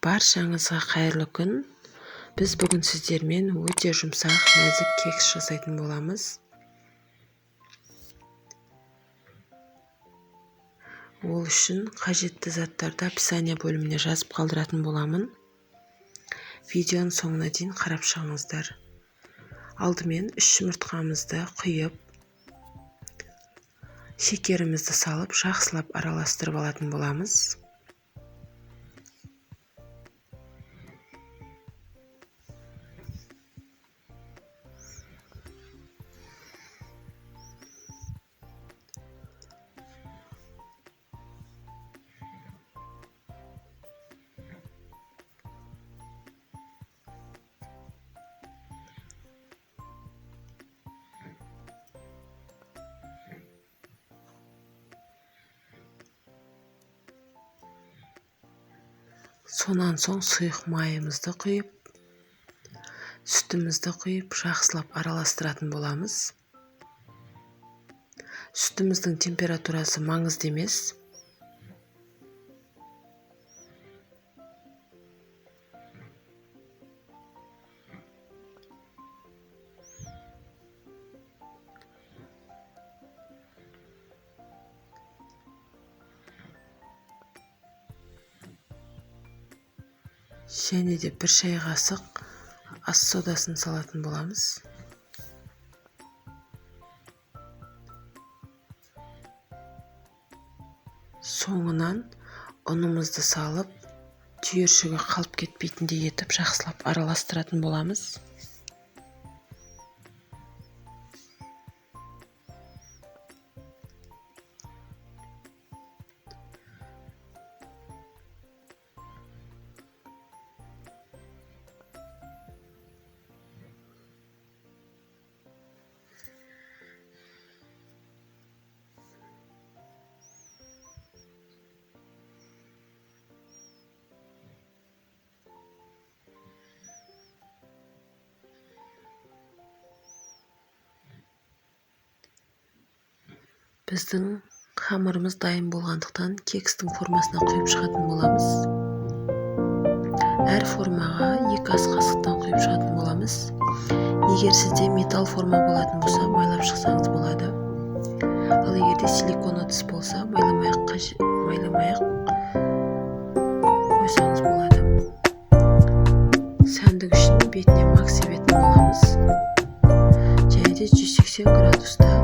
Баршаңызға қайырлы күн. Біз бүгін сіздермен өте жұмсақ, нәзік кекс жасайтын боламыз. Ол үшін қажетті заттарды описание бөліміне жазып қалдыратын боламын. Видеоның соңына дейін қарап шығыңыздар. Алдымен 3 жұмыртқамызды құйып, шекерімізді салып, жақсылап араластырып алатын боламыз. Сонан соң сұйық майымызды құйып, сүтімізді құйып, жақсылап араластыратын боламыз. Сүтіміздің температурасы маңызды емес. Және де 1 шай қасық ас содасын салатын боламыз. Соңынан ұнымызды салып, түйіршігі қалып кетпейтіндей етіп жақсылап араластыратын боламыз. Біздің қамырымыз дайын болғандықтан кекстің формасына құйып шығатын боламыз. Әр формаға 2 ас қасықтан құйып шығатын боламыз. Егер сізде металл форма болатын болса, майлап шықсаңыз болады. Ал егер де силикон ыдыс болса, майламай-ақ қойсаңыз болады. Сәндік үшін бетіне мак себетін боламыз. Және де 180 градуста